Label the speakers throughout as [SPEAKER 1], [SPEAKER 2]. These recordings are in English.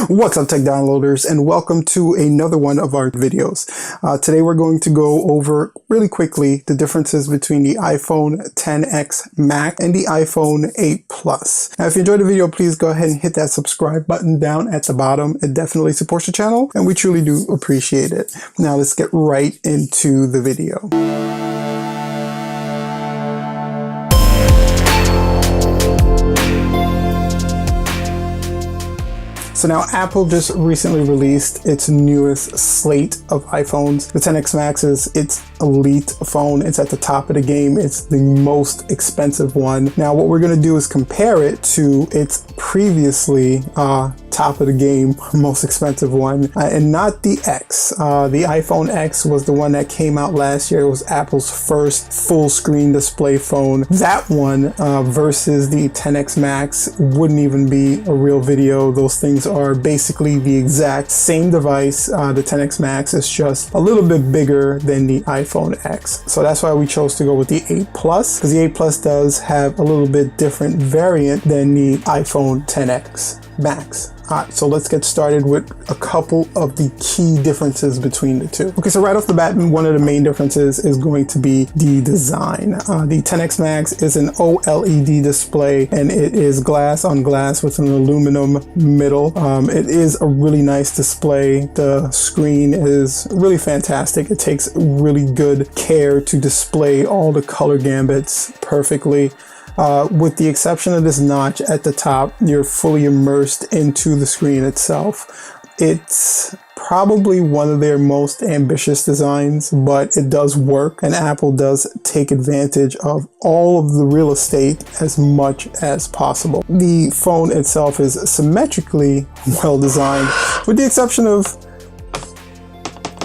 [SPEAKER 1] What's up, tech downloaders, and welcome to another one of our videos. Today we're going to go over really quickly the differences between the iPhone XS Max and the iPhone 8 Plus. Now, if you enjoyed the video, please go ahead and hit that subscribe button down at the bottom. It definitely supports the channel, and we truly do appreciate it. Now let's get right into the video. So now Apple just recently released its newest slate of iPhones. The XS Max is its elite phone. It's at the top of the game. It's the most expensive one. Now what we're going to do is compare it to its previously top of the game, most expensive one, and not the X. The iPhone X was the one that came out last year. It was Apple's first full screen display phone. That one versus the XS Max wouldn't even be a real video. Those things are basically the exact same device. The XS Max is just a little bit bigger than the iPhone X. So that's why we chose to go with the 8 Plus, because the 8 Plus does have a little bit different variant than the iPhone XS Max. Alright, so let's get started with a couple of the key differences between the two. Okay, so right off the bat, one of the main differences is going to be the design. The XS Max is an OLED display, and it is glass on glass with an aluminum middle. It is a really nice display. The screen is really fantastic. It takes really good care to display all the color gambits perfectly. With the exception of this notch at the top, you're fully immersed into the screen itself. It's probably one of their most ambitious designs, but it does work, and Apple does take advantage of all of the real estate as much as possible. The phone itself is symmetrically well designed, with the exception of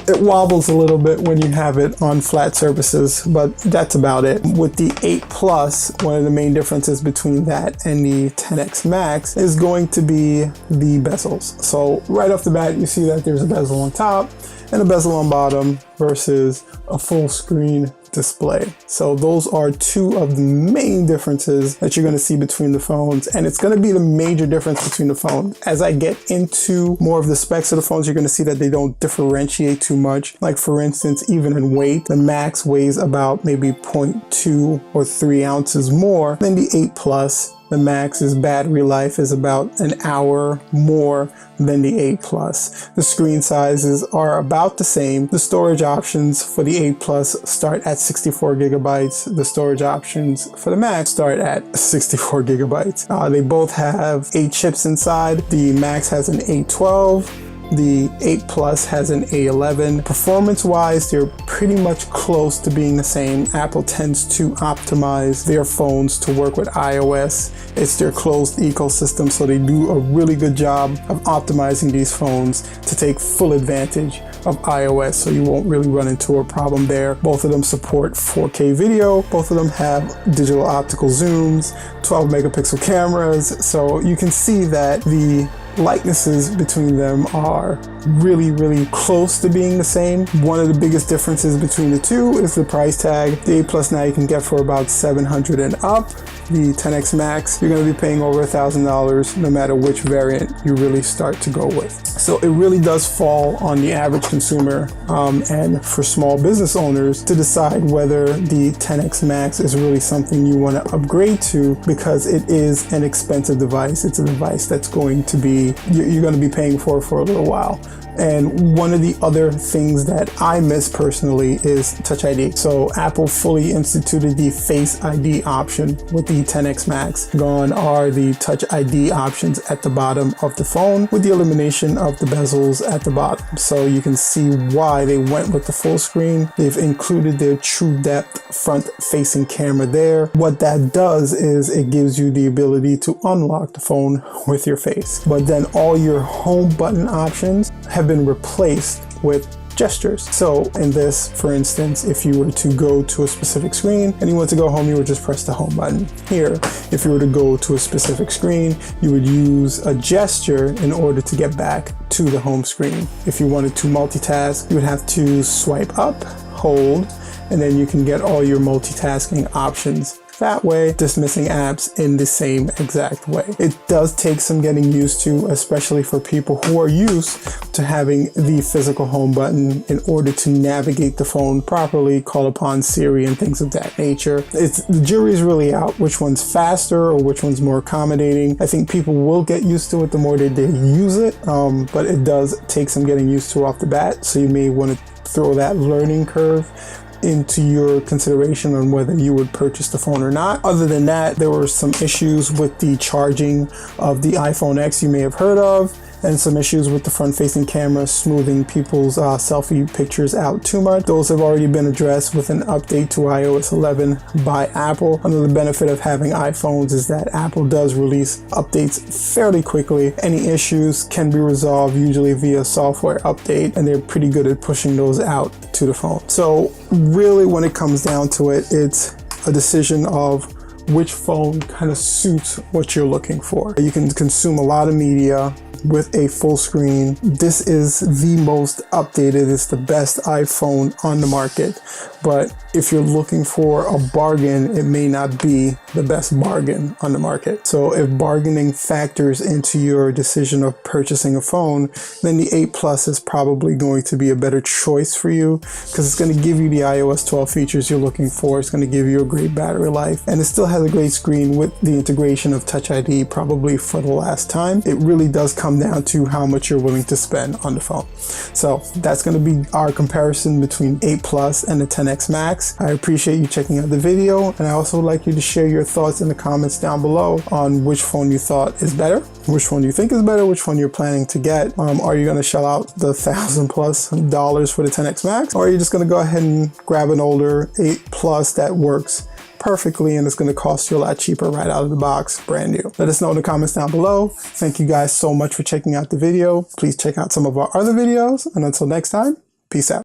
[SPEAKER 1] it wobbles a little bit when you have it on flat surfaces, but that's about it. With the 8 Plus, one of the main differences between that and the XS Max is going to be the bezels. So right off the bat, you see that there's a bezel on top and a bezel on bottom versus a full screen display. So those are two of the main differences that you're going to see between the phones, and it's going to be the major difference between the phones. As I get into more of the specs of the phones, you're going to see that they don't differentiate too much. Like for instance, even in weight, the Max weighs about maybe 0.2 or 3 ounces more than the 8 Plus. The Max's battery life is about an hour more than the 8 Plus. The screen sizes are about the same. The storage options for the 8 Plus start at 64 gigabytes. The storage options for the Max start at 64 gigabytes. They both have 8 chips inside. The Max has an A12. The 8 Plus has an A11. Performance-wise, they're pretty much close to being the same. Apple tends to optimize their phones to work with iOS. It's their closed ecosystem, so they do a really good job of optimizing these phones to take full advantage of iOS, so you won't really run into a problem there. Both of them support 4K video. Both of them have digital optical zooms, 12 megapixel cameras, so you can see that the likenesses between them are really close to being the same. One of the biggest differences between the two is the price tag. The 8 Plus now you can get for about $700 and up. The XS Max, you're going to be paying over $1,000 no matter which variant you really start to go with. So it really does fall on the average consumer and for small business owners to decide whether the XS Max is really something you want to upgrade to, because it is an expensive device. It's a device that's going to be, you're going to be paying for a little while. And one of the other things that I miss personally is Touch ID. So Apple fully instituted the Face ID option with the XS Max. Gone are the Touch ID options at the bottom of the phone, with the elimination of the bezels at the bottom. So you can see why they went with the full screen. They've included their True Depth front-facing camera there. What that does is it gives you the ability to unlock the phone with your face. But then all your home button options have been replaced with gestures. So in this, for instance, if you were to go to a specific screen and you want to go home, you would just press the home button. Here, if you were to go to a specific screen, you would use a gesture in order to get back to the home screen. If you wanted to multitask, you would have to swipe up, hold, and then you can get all your multitasking options that way, dismissing apps in the same exact way. It does take some getting used to, especially for people who are used to having the physical home button in order to navigate the phone properly, call upon Siri and things of that nature. The jury's really out which one's faster or which one's more accommodating. I think people will get used to it the more they use it, but it does take some getting used to off the bat, so you may want to throw that learning curve into your consideration on whether you would purchase the phone or not. Other than that, there were some issues with the charging of the iPhone X you may have heard of, and some issues with the front-facing camera smoothing people's selfie pictures out too much. Those have already been addressed with an update to iOS 11 by Apple. Another benefit of having iPhones is that Apple does release updates fairly quickly. Any issues can be resolved usually via software update, and they're pretty good at pushing those out to the phone. So really, when it comes down to it, it's a decision of which phone kind of suits what you're looking for. You can consume a lot of media with a full screen. This is the most updated, it's the best iPhone on the market. But if you're looking for a bargain, it may not be the best bargain on the market. So if bargaining factors into your decision of purchasing a phone, then the 8 Plus is probably going to be a better choice for you, because it's going to give you the iOS 12 features you're looking for. It's going to give you a great battery life, and it still has a great screen with the integration of Touch ID probably for the last time. It really does come down to how much you're willing to spend on the phone. So that's going to be our comparison between 8 Plus and the XS Max. I appreciate you checking out the video, and I also would like you to share your thoughts in the comments down below on which phone you thought is better, which one you think is better, which one you're planning to get. Are you going to shell out the $1,000+ for the XS Max, or are you just going to go ahead and grab an older 8 Plus that works perfectly and it's going to cost you a lot cheaper right out of the box, brand new? Let us know in the comments down below. Thank you guys so much for checking out the video. Please check out some of our other videos, and until next time, peace out.